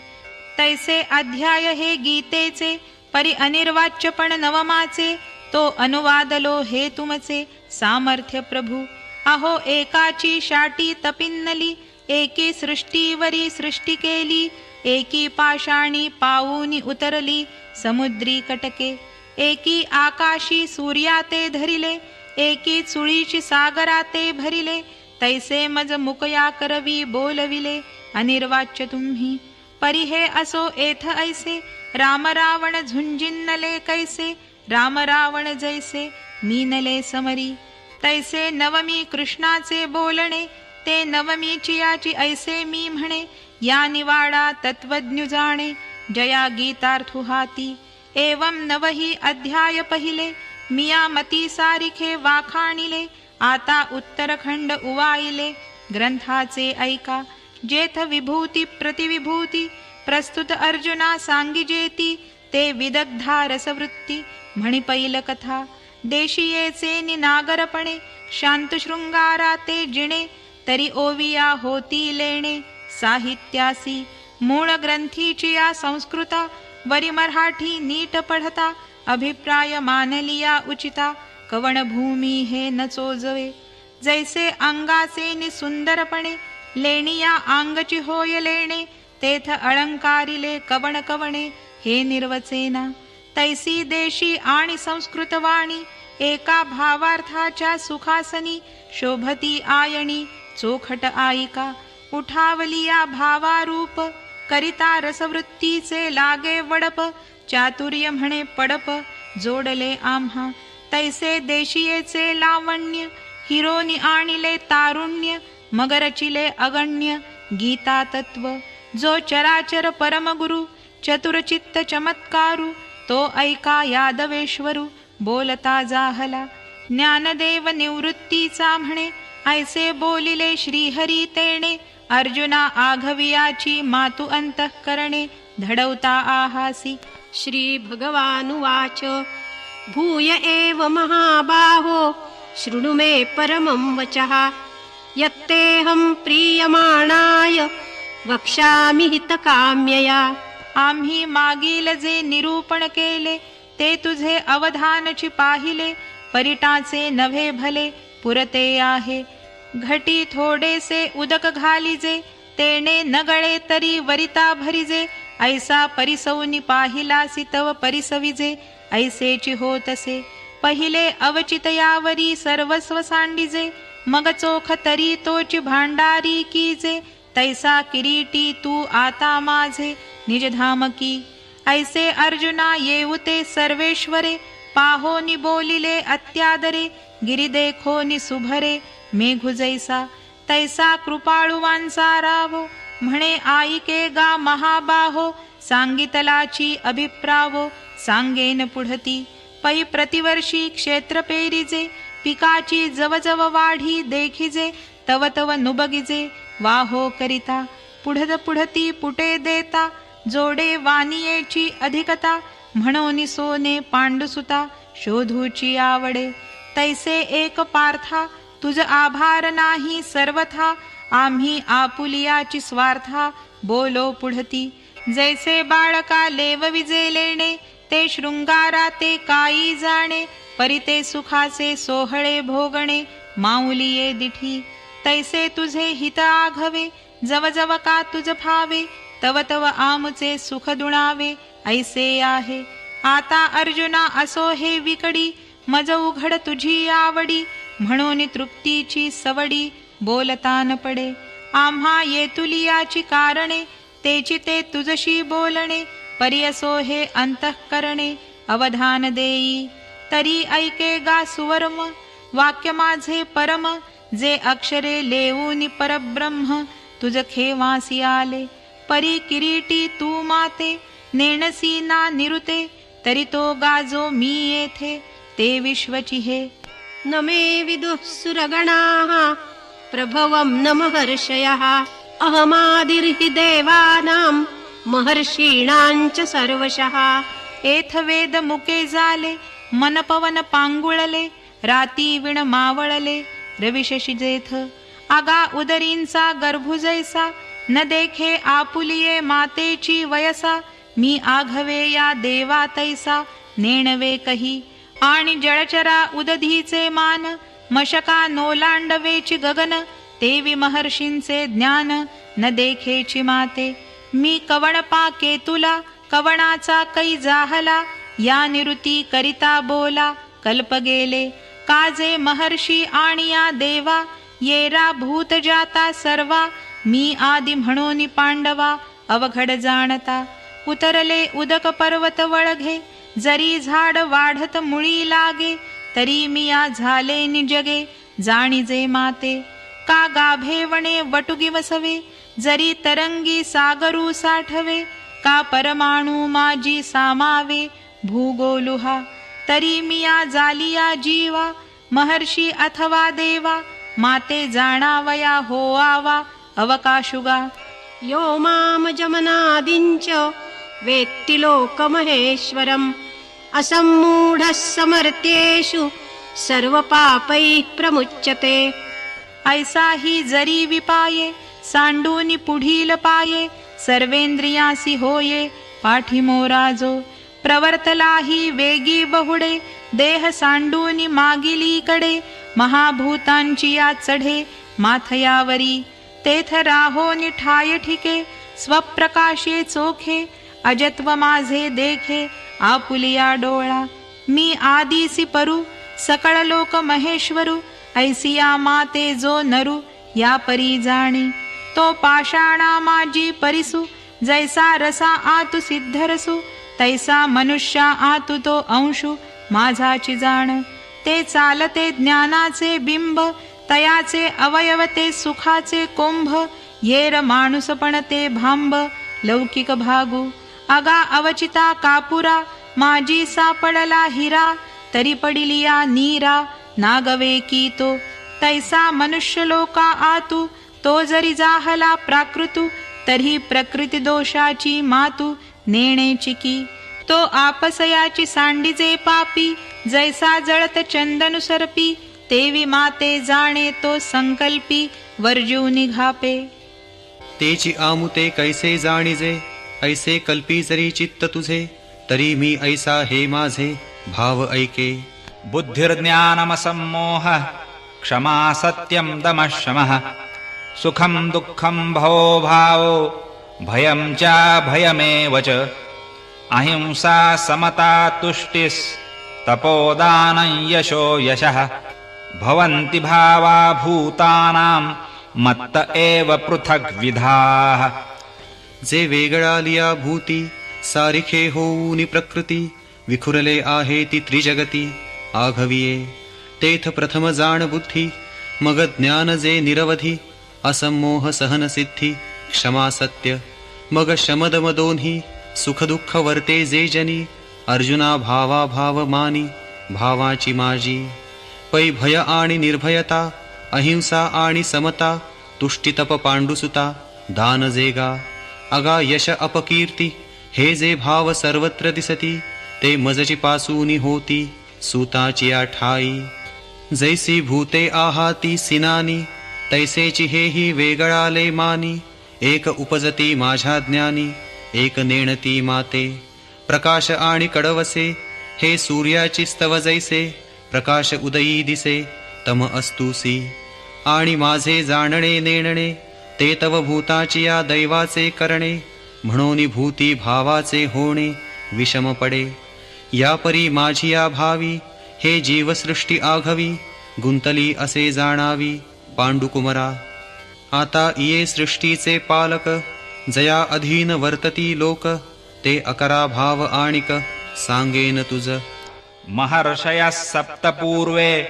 Speaker 3: तैसे अध्याय हे गीतेचे परी अनिर्वाच्यपण नवमाचे तो अनुवादलो हे तुमचे सामर्थ्य प्रभू अहो एकाची शाटी तपिन्नली एकी सृष्टीवरी सृष्टी केली एकी पाषाणी पाऊनी उतरली समुद्री कटके एकी आकाशी सूर्याते धरिले एकी चुळीची सागराते भरिले तैसे मज मुकया करवी बोलविले अनिर्वाच्य तुम्ही परी हे असो एथ ऐसे राम रावण झुंजिन्नले कैसे राम रावण जैसे मीनले समरी तैसे नवमी कृष्णाचे बोलणे ते नवमीची याची ऐसे मी म्हणे या निवाडा तत्वज्ञ जाणे जया गीतार्थु हाती एवं नवही अध्याय पहिले मिया मती सारिखे वाखाणिले आता उत्तरखंड उवाइले ग्रंथाचे ऐका जेथ विभूती प्रतिविभूती प्रस्तुत अर्जुना सांगिजेती ते विदग्धा रसवृत्ती म्हणी पैल कथा देशीयेचे निनागरपणे शांत शृंगारा ते जिणे तरी ओविया होती लेणे साहित्यासी मूळ ग्रंथीची या संस्कृता वरी मराठी नीट पढता अभिप्राय मानलिया उचिता कवण भूमी हे न चोजवे जैसे अंगाचे नि सुंदरपणे लेणिया अंगची होय लेणे तेथ अलंकारिले कवण कवणे हे निर्वचेना तैसी देशी आणि संस्कृत वाणी एका भावार्थाच्या सुखासनी शोभती आयणी चोखट आईका उठावलिया भावारूप करिता रसवृत्तीचे लागे वडप चातुर्य म्हणे पडप जोडले आम्हा तैसे देशीयेचे लावण्य हिरोनी आणिले तारुण्य मग रचिले अगण्य गीता तत्व जो चराचर परमगुरु चतुरचित्त चमत्कारू तो ऐका यादवेश्वरू बोलता जाहला ज्ञानदेव निवृत्तीचा म्हणे ऐसे बोलिले श्रीहरी तेणे अर्जुना आघवियाची मातु अंतःकरणे धडवता आहासी
Speaker 4: श्री भगवानुवाच भूय एव महाबाहो शृणु मे परमं वचः यत्तेऽहं प्रीयमाणाय वक्ष्यामि हितकाम्यया
Speaker 3: आम्ही मागील जे निरूपण केले ते तुझे अवधानची पाहिले परिटाचे नव्हे भले पुरते आहे घटी थोडेसे उदक घालिजे तेने नगळे तरी वरिता भरिजे ऐसा परिसौनी पाहिलासी तव परिसविजे ऐसेची होतसे पहिले अवचित यावरी सर्वस्व सांडिजे मग चोख तरी तोची भांडारी कीजे तैसा किरीटी तू आता माझे निजधाम की ऐसे अर्जुना येऊते सर्वेश्वरे पाहोनी बोलिले अत्यादरे गिरी देखोनी सुभरे मेघु जैसा तैसा कृपाळुवांचा रावो म्हणे आईके गा महाबाहो सांगितलाची अभिप्रावो सांगेन पुढती पै प्रतिवर्षी क्षेत्र पेरिजे पिकाची जवजव वाढी देखिजे तव तव नुबगिजे वाहो करिता पुढत पुढती पुटे देता जोडे वानियेची अधिकता म्हणोनी सोने पांडुसुता शोधूची आवडे तैसे एक पार्था तुझ आभार नाही सर्वथा आम्ही आपुलियाची स्वार्था बोलो पुढती जैसे बाळका लेव विजे लेणे ते शृंगारा ते काई जाणे परिते सुखाचे सोहळे भोगणे माऊलिये दिठी तैसे तुझे हित आघवे जव जव का तुझ भावे तव तव आमचे सुख दुणावे ऐसे आहे आता अर्जुना असो हे विकडी मज उघड तुझी आवडी, म्हणून तृप्तीची सवडी बोलता न पडे. आम्हा येतुलियाची कारणे, तेची ते तुझशी बोलणे. पर्यसो हे अंतःकरणे, अवधान देई. तरी ऐके गा सुवर्म, वाक्य माझे परम. जे अक्षरे लेऊनी परब्रह्म, तुझ खेवासी आले. परी किरीटी तू माते, नेणसी ना निरुते. तरी तो गाजो मी येथे, ते विश्वची हे.
Speaker 4: न मे विदुः सुरगणाः प्रभवं न महर्षयः. अहमादिर्हि देवानां महर्षीणां च सर्वशः.
Speaker 3: एथ वेद मुके झाले, मन पवन पांगुळले. राती विण मावळले, रविशशी जेथ. आगा उदरींचा गर्भुजैसा, न देखे आपुलिये मातेची वयसा. मी आघवे या देवा तैसा, नेणवे कही. आणि जळचरा उदधीचे मान, मशका नोलांडवेची गगन. तेवी महर्षींचे ज्ञान, न देखेची माते. मी कवणपा केतुला, कवणाचा कै जाहला. या निरुती करिता बोला, कल्प गेले. काजे महर्षी आणि या देवा, येरा भूत जाता सर्वा. मी आदि म्हणून पांडवा, अवघड जाणता. उतरले उदक पर्वत वळघे, जरी झाड वाढत मुळी लागे. तरी मी या झाले निजगे, जाणीजे माते. का गाभेवणे वटुगी वसवे, जरी तरंगी सागरू साठवे. का परमाणू माझी सामावे, भूगोलुहा. तरी मी या जालिया जीवा, महर्षी अथवा देवा. माते जाणावया होआवा, अवकाशुगा.
Speaker 4: यो माम जमनादिंच वेत्ति लोकमहेश्वरम्. असम्मूढः समर्थ्येषु सर्वपापैः प्रमुच्यते.
Speaker 3: ऐसा ही जरी विपाये, सांडूनी पुढील पाये. सर्वेंद्रियासी होये, पाठीमोराजो. प्रवर्तलाही वेगी बहुडे, देह सांडूनी मागिलीकडे. महाभूतांची या चढे, माथयावरी. तेथ राहोनी ठाय ठिके, स्वप्रकाशे चोखे. अजत्व माझे देखे, आपुलिया डोळा. मी आदिसी परू, सकळ लोक महेश्वरू. ऐसिया माते जो नरू, या परी जाणी. तो पाषाणा माझी परिसु, जैसा रसा आतु सिद्धरसु. तैसा मनुष्या आतु तो अंशु, माझाची जाण. ते चालते ज्ञानाचे बिंब, तयाचे अवयव ते सुखाचे कुंभ. येर माणूसपण ते भांब, लौकिक भागू. अगा अवचिता कापुरा, माझी सापडला हिरा. तरी पडिलिया नीरा, नागवे की तो. तैसा मनुष्य लोका आतु, तो जरी जाहला प्राकृतू. तरी प्रकृती दोषाची मातू, नेणेची की. तो आपसयाची सांडीजे पापी, जैसा जळत चंदनु सर्पी. तेवी माते जाणे तो संकल्पी, वर्जू निघापे.
Speaker 2: तेची आमुते कैसे जाणीजे, ऐसे कल्पी जरी चित्त तुझे. तरी मी ऐसा हे माझे, भाव ऐके.
Speaker 1: बुद्धिर्ज्ञानमसम्मोह, क्षमा सत्यं दमः शमः. सुखं दुःखं भवो भावो, भयं च भयमेव च. अहिंसा समता तुष्टिस्, तपोदानं यशो यशः. भवन्ति भावा भूतानां, मत्त एव पृथग्विधाः.
Speaker 2: जे वेगळा लिया भूती, सारिखे होऊनी प्रकृती. विखुरले आहे ती त्रिजगती, आघविये. तेथ प्रथम जाण बुद्धी, मग ज्ञान जे निरवधी. असम्मोह सहन सिद्धी, क्षमा सत्य. मग शमदम दोन्ही, सुख दुःख वर्ते जे जनी. अर्जुना भावा भाव मानी, भावाची माझी. पै भय आणि निर्भयता, अहिंसा आणि समता. तुष्टितप पांडुसुता, दान जेगा. अगा यश अपकीर्ती, हे जे भाव सर्वत्र दिसती. ते मजची पासूनी होती, सूताची ठाई. जैसी भूते आहाती सिनानी, तैसेची हेही वेगळाले मानी. एक उपजती माझ्या ज्ञानी, एक नेणती माते. प्रकाश आणि कडवसे, हे सूर्याची स्तव जैसे. प्रकाश उदयी दिसे, तम अस्तुसी. आणि माझे जाणणे नेणणे, ते तव भूताची या दैवाचे करणे. म्हणून भूती भावाचे होणे, विषम पडे. या परी माझी या भावी, हे जीवसृष्टी आघवी गुंतली असे जाणावी पांडुकुमरा. आता इये सृष्टीचे पालक जया अधीन वर्तती लोक, ते अकरा भाव आणिक सांगेन तुझ.
Speaker 1: महर्षयः सप्तपूर्वे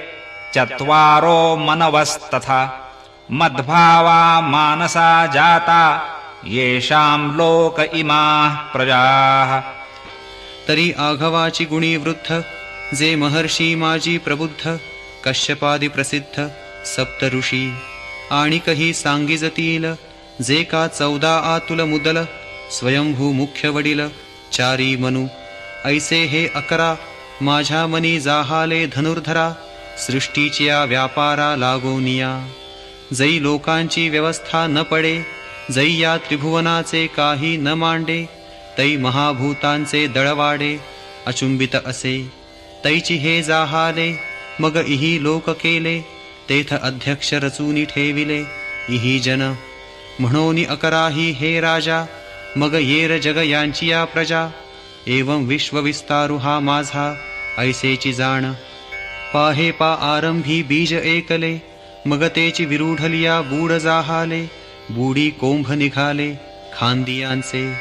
Speaker 1: चत्वारो मनवस्तथा, मद्भावा मानसा जाता येषां लोक इमाः प्रजाः.
Speaker 2: तरी आघवाची गुणी वृद्ध जे महर्षी माजी प्रबुद्ध, कश्यपादी प्रसिद्ध सप्त ऋषी आणिकही सांगिजतील, जे का 14 आतुल मुदल स्वयंभू मुख्य वडील चारी मनु. ऐसे हे 11 माझ्या मनी जाहाले धनुर्धरा, सृष्टीच्या व्यापारा लागोनिया. जै लोकांची व्यवस्था न पडे, जै या त्रिभुवनाचे काही न मांडे, तै महाभूतांचे दळवाडे अचुंबित असे. तैची हे जाहाले मग इही लोक केले, तेथ अध्यक्ष रचूनी ठेविले इही जन. म्हणोनी 11 हे राजा, मग येर जग यांची या प्रजा. एवं विश्वविस्तारू हा माझा ऐसेची जाण. पाहे पा आरंभी बीज एकले, मग तेची विरूढलिया बूड जाहाले. बूडी कोंभ निघाले खांदियांचे,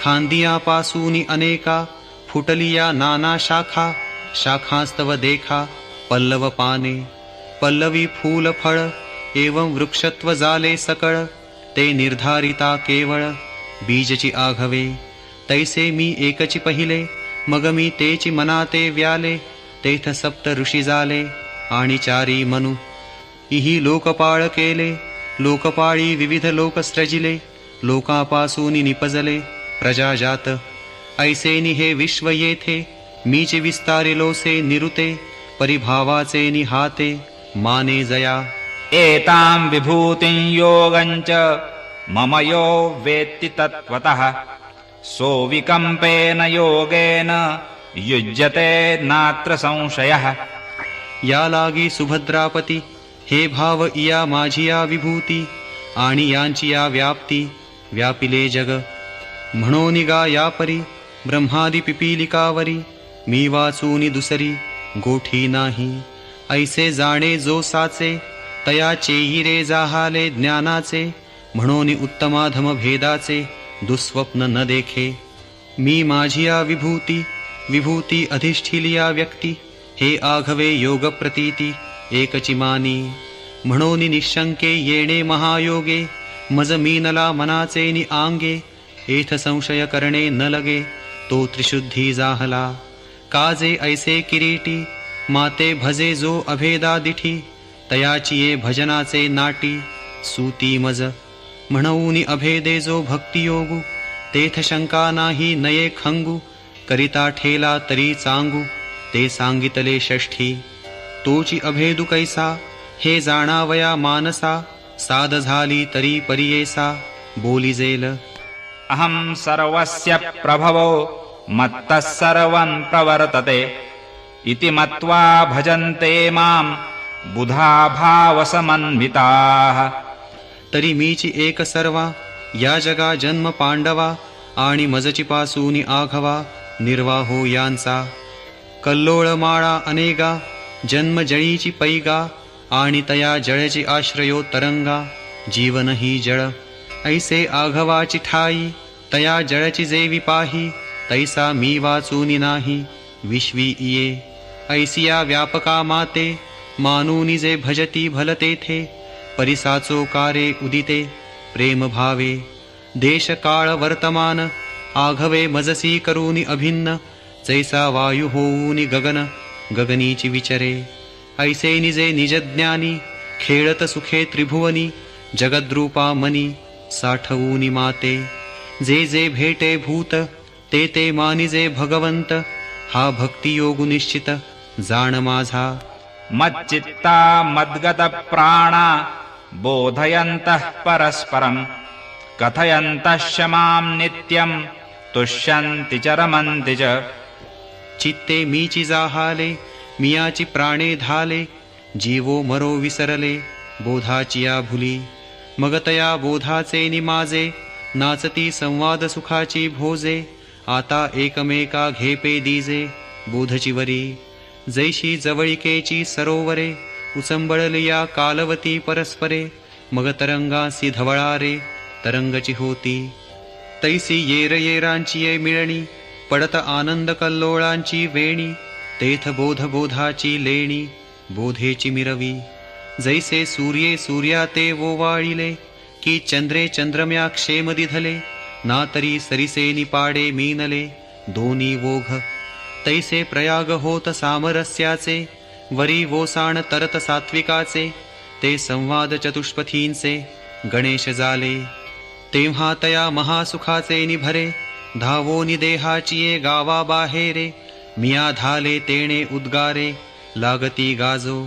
Speaker 2: खांदियापासूनी अनेका फुटलिया नाना शाखा. शाखास्तव देखा पल्लव पाने, पल्लवी फूल फळ. एवं वृक्षत्व जाले सकळ, ते निर्धारिता केवळ बीजची आघवे. तैसे मी एकची पहिले, मग मी तेची मनाते व्याले. तेथ सप्त ऋषी जाले आणि चारी मनु. इही लोकपाळ केले, लोकपाळी विविध लोक सृजिले. लोकापासून निपजले प्रजाजात. ऐसेनी हे विश्व येथे, मीची विस्तारिलोसे निरुते. परिभावाचे निहाते माने जया.
Speaker 1: एतां विभूतिं योगञ्च मम यो वेत्ति तत्त्वतः, सोऽविकम्पेन योगेन युज्यते नात्र संशयः.
Speaker 2: या लागी सुभद्रापती हे भाव इया माझिया विभूती, आणि यांची या व्याप्ती व्यापिले जग. म्हणोनी गा या परी ब्रह्मादी पिपीलिकावरी, मी वाचूनी दुसरी गोठी नाही. ऐसे जाणे जो साचे, तया चेही रे जाहाले ज्ञानाचे. म्हणोनी उत्तमाधम भेदाचे दुःस्वप्न न देखे. मी माझिया विभूती विभूती अधिष्ठिलिया व्यक्ती. हे आघवे योग प्रतीती एकची मानी. म्हणोनी निशंके येणे महायोगे, मज मीनला मनाचे नि आंगे. एथ संशय करणे न लगे, तो त्रिशुद्धी जाहला. काजे ऐसे किरीटी, माते भजे जो अभेदा दिठी. तयाची ये भजनाचे नाटी सूती मज. म्हणूनी अभेदे जो भक्तियोगू, तेथ शंका नाही नये खंगू. करिता ठेला तरी चांगू, ते सांगितले षष्ठी. तोची अभेदू कैसा, हे जाणावया मानसा. साध झाली तरी परियेसा, बोलिजेल.
Speaker 1: अहं सर्वस्य प्रभवो मत्तः सर्वं प्रवर्तते, इति मत्वा भजन्ते मां बुधा भावसमन्विताः.
Speaker 2: तरी मीची एक सर्वा, या जगा जन्म पांडवा. आणि मजची पासूनी आघवा निर्वाहो यांचा. कल्लोळ माळा अनेगा, जन्म जळीची पैगा. आणि तया जळची आश्रयो तरंगा, जीवन ही जळ. ऐसे आघवाची ठाई, तया जळची जे विपाही. तैसा मी वाचूनी नाही विश्वी इये. ऐसिया व्यापका माते, मानूनी जे भजती भलतेथे. परिसाचो कारे उदिते प्रेम भावे. देश काळ वर्तमान आघवे मजसी करूनी अभिन्न. जैसा वायू होऊनी गगन, गगनीची विचरे. ऐसे निजे निजज्ञानी, खेळत सुखे त्रिभुवनी. जगद्रूपा मनी साठवूनी माते. जे जे भेटे भूत, ते ते मानिजे भगवंत. हा भक्तियोगु निश्चित जाण माझा.
Speaker 1: मच्चित्ता मद्गत प्राणा बोधयन्तः परस्परं, कथयन्तः मां नित्यं तुष्यन्ति च रमन्ति च.
Speaker 2: चित्ते मीची जाहाले, मियाची प्राणे धाले. जीवो मरो विसरले बोधाची या भुली. मग तया बोधाचे निमाजे, नाचती संवाद सुखाची भोजे. आता एकमेका घेपे दीजे बोधची वरी. जैशी जवळिकेची सरोवरे उचंबळलिया कालवती परस्परे मग तरंगासी धवळारे तरंगची होती तैसी येरांची ये मिळणी पडत आनंद कल्लोळांची वेणी तेथ बोध बोधाची लेणी बोधेची मिरवी जैसे सूर्ये सूर्या ते वोवाळिले की चंद्रे चंद्रम्या क्षेम दिधले ना तरी सरिसे निपाडे मीनले दोन्ही वोघ तैसे प्रयाग होत सामरस्याचे वरी वोसाण तरत सात्विकाचे ते संवाद चतुष्पथींचे गणेश जाले तेव्हा तया महासुखाचे निभरे धावो निदेहाची ये गावा बाहेरे मिया धाले तेणे उद्गारे लागती गाजो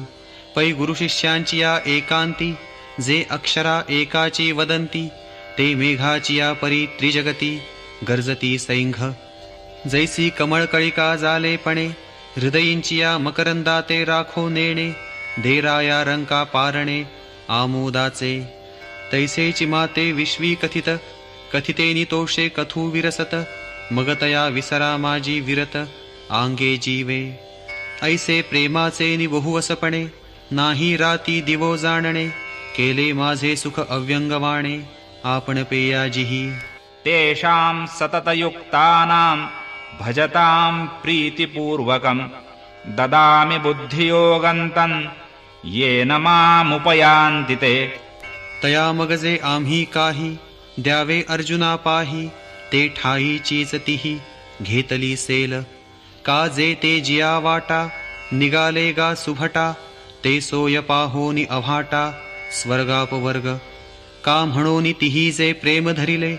Speaker 2: पै गुरुशिष्यांची या एकांती जे अक्षरा एकाची वदंती ते मेघाची या परी त्रिजगती गर्जती सैंघ जैसी कमळकळिका जालेपणे हृदयींची या मकरंदा ते राखो नेणे देराया रंका पारणे आमोदाचे तैसेची माते विश्वी कथित कथिते नितोषे कथू विरसत मगतया विसरा माझी विरत आंगे जीवे ऐसे प्रेमाचे निबहुवसपणे नाही राती दिवो जाणणे केले माझे सुख अव्यंगवाणे आपण पेयाजिही
Speaker 1: तेषां सततयुक्तानां भजतां प्रीतिपूर्वकं ददामि बुद्धियोगन्तं येन मामुपयान्ति ते
Speaker 2: तया मगजे आम्ही काही द्यावे अर्जुना पाही ते ठाई चीचतीही घेतली सेल का जे ते जिया वाटा निगाले गा सुभटा ते सोय पाहोनी अभाटा स्वर्गापवर्ग का म्हणोनी तिही जे प्रेम धरिले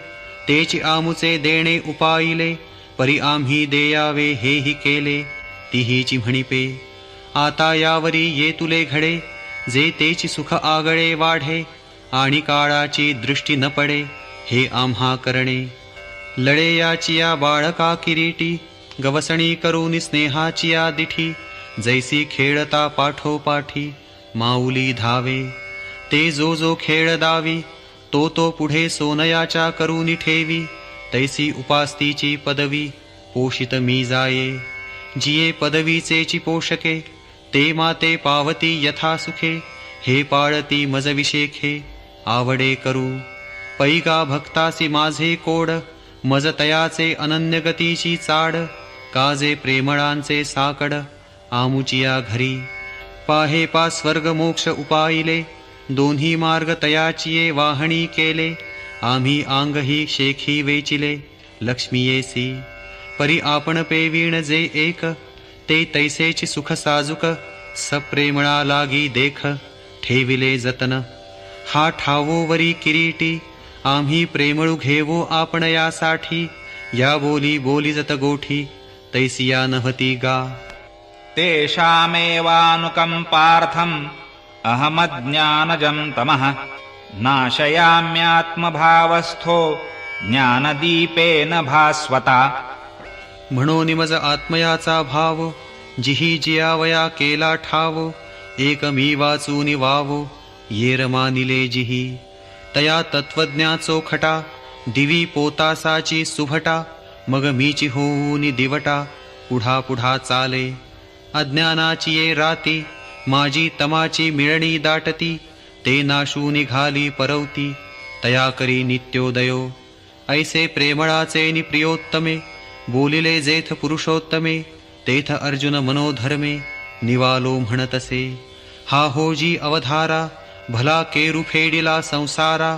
Speaker 2: तेची आमुचे देणे उपाईले परी आम्ही देयावे हेही केले तिहीची म्हणिपे आता यावरी ये तुले घडे जे तेची सुख आगळे वाढे आणि काळाची दृष्टी न पडे हे आम्हा करणे लढे याची या बाळका किरीटी गवसणी करून स्नेहाची या दिठी जैसी खेळता पाठोपाठी माऊली धावे ते जो जो खेळ दावी तो तो पुढे सोनयाच्या करून ठेवी तैसी उपास्तीची पदवी पोषित मी जाये जिये पदवीचेची पोषके ते माते पावती यथा सुखे हे पाळती मज विशेखे आवडे करू पैगा भक्तासी माझे कोड मज तयाचे अनन्य गतीची चाड काजे प्रेमळांचे साकड आमुचिया घरी पाहे पा स्वर्ग मोक्ष उपाईले दोन्ही मार्ग तयाचिये वाहणी केले आम्ही आंगही शेखी वेचिले लक्ष्मीयेसी परी आपण पेवीण जे एक ते तैसेची सुख साजुक सप्रेमळा लागी देख ठेविले जतन हा ठावो वरी किरीटी आम्ही प्रेमळू घेवो आपण यासाठी या बोली बोली जत गोठी तैसिया नहती गा
Speaker 1: तेषामेवानुकम्पार्थम् अहमज्ञानजं तमः नाशयाम्यात्मभावस्थो ज्ञानदीपेन भास्वता
Speaker 2: म्हणून मज आत्मयाचा भाव जिही जियावया केला ठाव एक मी वाचूनि वावो येर मानिले जिही तया तत्वज्ञाचो खटा दिवी पोतासाची सुभटा मग मीची होऊनी दिवटा पुढा पुढा चाले अज्ञानाची ये राती माझी तमाची मिळणी दाटती ते नाशू निघाली परवती तया करी नित्योदयो ऐसे प्रेमळाचे नि प्रियोत्तमे बोलिले जेथ पुरुषोत्तमे तेथ अर्जुन मनोधर्मे निवालो म्हणतसे हा होजी अवधारा भला केरू फेडिला संसारा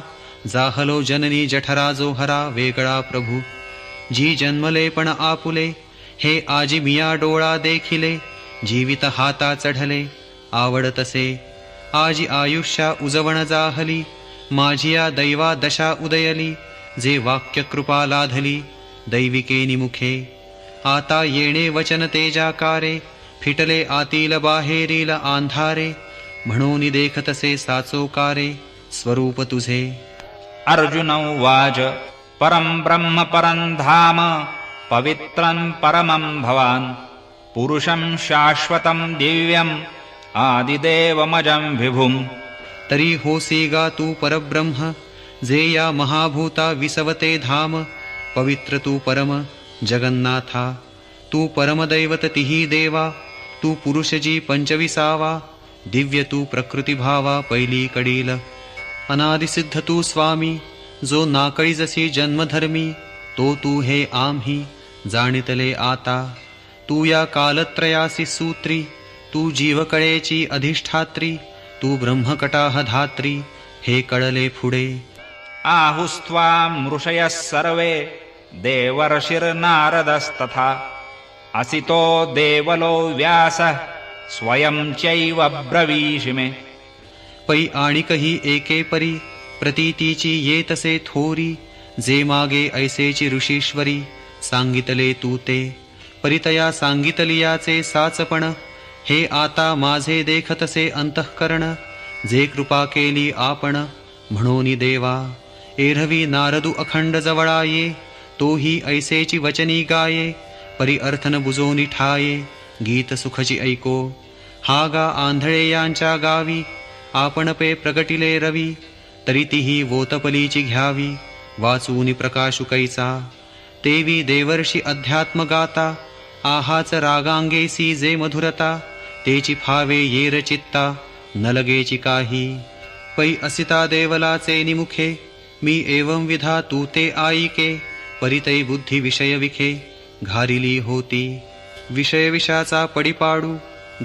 Speaker 2: जाहलो जननी जठरा जो हरा वेगळा प्रभू जी जन्मले पण आपुले हे आजी मिया डोळा देखिले जीवित हाता चढले आवडतसे आजी आयुष्या उजवण जाहली माझिया दैवा दशा उदयली जे वाक्य कृपा लाधली दैविके निमुखे आता येणे वचन तेजाकारे फिटले आतील बाहेरील आंधारे म्हणून देखतसे साचोकारे स्वरूप तुझे
Speaker 1: अर्जुन उवाच परं ब्रह्म परं धाम पवित्रं परमं भवान् पुरुषं शाश्वतं दिव्यम् आदिदेवमजं विभुम्
Speaker 2: तरी होसी गा तू परब्रह्म जे या महाभूता विसवते धाम पवित्र तू परम जगन्नाथा तू परमदैवत तिही देवा तू पुरुषजी 25वा, दिव्य तू प्रकृती भावा पहिली कडील. अनादिसिद्ध तू स्वामी, जो नाकळी जशी जन्मधर्मी, तो तू हे आम्ही जाणितले आता. तू या कालत्रयासी सूत्री, तू जीवकळेची अधिष्ठात्री, तू ब्रह्मकटाह धात्री, हे कळले पुढे.
Speaker 1: आहुस्त्वां ऋषयः सर्वे देवर्षिर्नारदस्तथा असितो देवलो व्यासः स्वयं चैव ब्रवीषि मे.
Speaker 2: पै आणिकही एके परी प्रतीतीची येतसे थोरी, जे मागे ऐसेची ऋषीश्वरी सांगितले तू ते. परितया सांगितलियाचे साचपण, हे आता माझे देखतसे अंतःकरण. जे कृपा केली आपण म्हणून देवा, एरवी नारदू अखंड जवळा ये, तोही ऐसेची वचनी गाये. परी अर्थन बुजोनी ठाये, गीत सुखची ऐको. हा गा आंधळे यांच्या गावी, आपण पे प्रगटिले रवी. तरी तीही वोतपलीची घ्यावी, वाचूनी प्रकाशु कैचा. तेवी देवर्षी अध्यात्म गाता, आहाच रागांगेसी जे मधुरता. तेची फावे येर चित्ता, न लगेची काही. पै असिता देवलाचे निमुखे, मी एवं विधा तू ते आईके. परितै बुद्धी विषय विखे, घारिली होती. विषय विषयाचा पडिपाडू,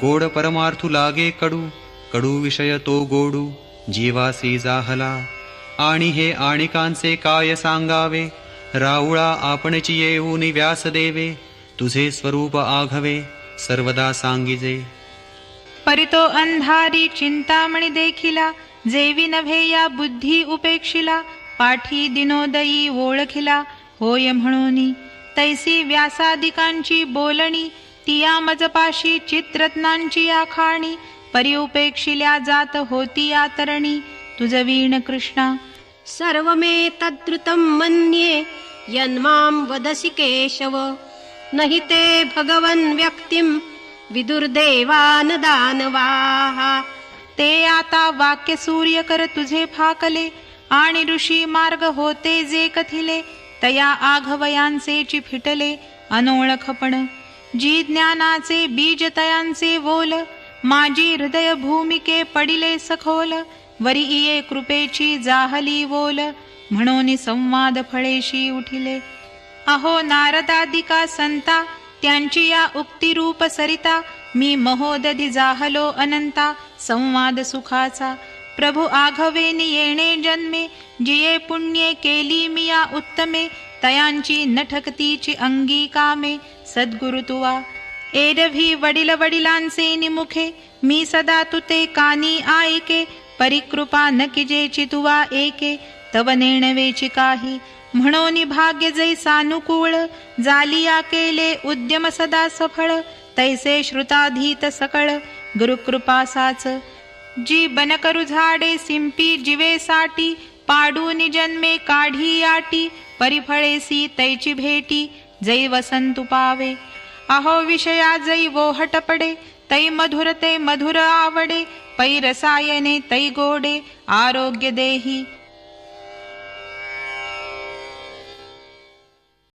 Speaker 2: गोड परमार्थू लागे कडू. कडू विषय तो गोडू, जीवासी जाहला. आणि हे आणिकांचे काय सांगावे, राऊळा आपणची येऊन व्यास देवे. तुझे स्वरूप आघवे, सर्वदा सांगिजे.
Speaker 3: परितो अंधारी चिंतामणी देखिला, जेवी नव्हे या बुद्धी उपेक्षिला. पाठी दिनोदयी ओळखिला, होय म्हणूनी. तैसी व्यासादिकांची बोलणी, तिया मजपाशी चित्रत्नांची आखाणी. परी उपेक्षिल्या जात होती आतरणी, तुझ वीण कृष्णा.
Speaker 4: सर्वमेतद्रुतं मन्ये यन्मां वदसि केशव. नहि ते भगवन् व्यक्तिं विदुर्देवान दानवाः.
Speaker 3: ते आता वाक्य सूर्य कर तुझे फाकले, आणि ऋषी मार्ग होते जे कथिले. तया आघवयांचे फिटले अनोळखपण, जी ज्ञानाचे बीज तयांचे बोल. माझी हृदय भूमिके पडिले सखोल, वरी इये कृपेची जाहली बोल. म्हणून संवाद फळेशी उठिले. अहो नारदादिका संता, त्यांची या उक्तिरूप सरिता. मी महोदधी जाहलो अनंता, संवाद सुखाचा. प्रभु आघवेनी येणे जन्मे, जिये पुण्ये केली मी या उत्तमे. तयांची नठकतीची अंगी कामे, सद्गुरु तुवा. एरवी वडिल वडिलांचे निमुखे, मी सदा तुते कानी आईके. परिकृपा न किजेची तुवा एके, तव नेणवेची काही. म्हणून भाग्य जै सानुकूळ, जालिया केले उद्यम सदा सफळ. तैसे श्रुताधीत सकळ, गुरुकृपा साच. जी बन करू झाडे सिंपी जिवे साठी, पाडून जन्मे काढी आटी. परिफळेसी तैची भेटी, जै वसंतु पावे. अहो विषया जै वोहट पडे, तै मधुर ते मधुर आवडे. पै रसायने तै गोडे, आरोग्य देही.